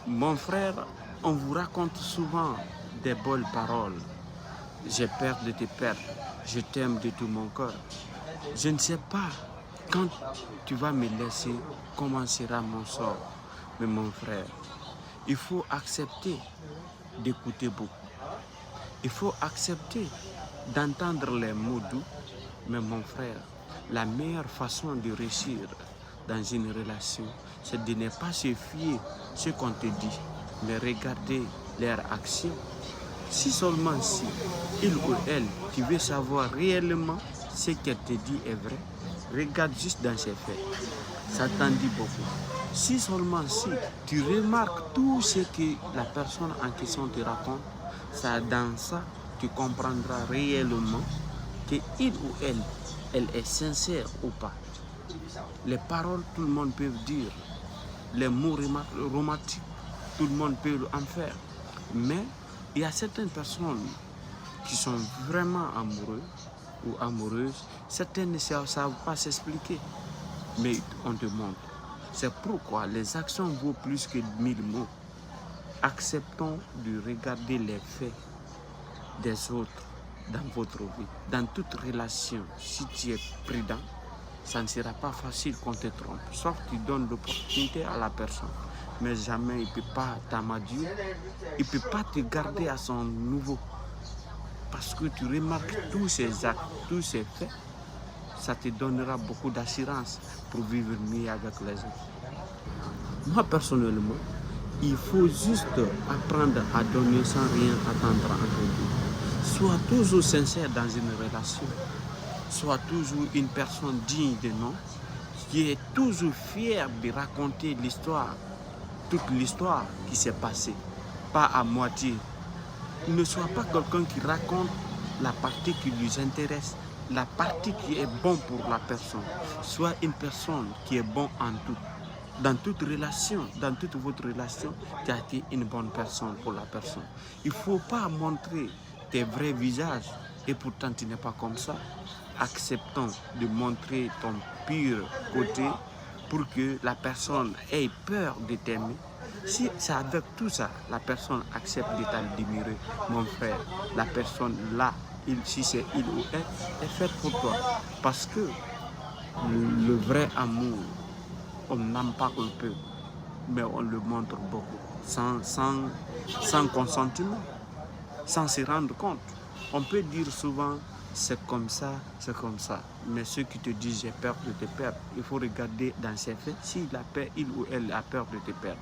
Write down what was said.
Mon frère, on vous raconte souvent des belles paroles. J'ai peur de te perdre, je t'aime de tout mon cœur. Je ne sais pas quand tu vas me laisser, comment sera mon sort. Mais mon frère, il faut accepter d'écouter beaucoup. Il faut accepter d'entendre les mots doux. Mais mon frère, la meilleure façon de réussir dans une relation, c'est de ne pas se fier à ce qu'on te dit, mais regarder leurs actions. Si seulement si il ou elle, tu veux savoir réellement ce qu'elle te dit est vrai, regarde juste dans ses faits. Ça t'en dit beaucoup. Si seulement si tu remarques tout ce que la personne en question te raconte, ça dans ça, tu comprendras réellement que il ou elle est sincère ou pas. Les paroles, tout le monde peut dire. Les mots romantiques, tout le monde peut en faire. Mais il y a certaines personnes qui sont vraiment amoureux ou amoureuses. Certaines ne savent pas s'expliquer. Mais on te montre. C'est pourquoi les actions vaut plus que 1000 mots. Acceptons de regarder les faits des autres dans votre vie. Dans toute relation, si tu es prudent, ça ne sera pas facile qu'on te trompe. Sauf que tu donnes l'opportunité à la personne. Mais jamais il ne peut pas t'amadouer. Il ne peut pas te garder à son niveau. Parce que tu remarques tous ces actes, tous ces faits. Ça te donnera beaucoup d'assurance pour vivre mieux avec les autres. Moi, personnellement, il faut juste apprendre à donner sans rien attendre en retour. Sois toujours sincère dans une relation. Sois toujours une personne digne de nom, qui est toujours fière de raconter l'histoire, toute l'histoire qui s'est passée, pas à moitié. Ne sois pas quelqu'un qui raconte la partie qui lui intéresse, la partie qui est bonne pour la personne. Sois une personne qui est bonne en tout. Dans toute relation, dans toute votre relation, tu as été une bonne personne pour la personne. Il ne faut pas montrer tes vrais visages et pourtant tu n'es pas comme ça. Acceptons de montrer ton pire côté pour que la personne ait peur de t'aimer. Si c'est avec tout ça, la personne accepte de t'admirer, mon frère, la personne là, si c'est il ou elle, est faite pour toi. Parce que le vrai amour, on n'aime pas un peu, mais on le montre beaucoup, sans consentement, sans se rendre compte. On peut dire souvent, c'est comme ça, mais ceux qui te disent j'ai peur de te perdre, il faut regarder dans ses faits s'il ou elle a peur de te perdre.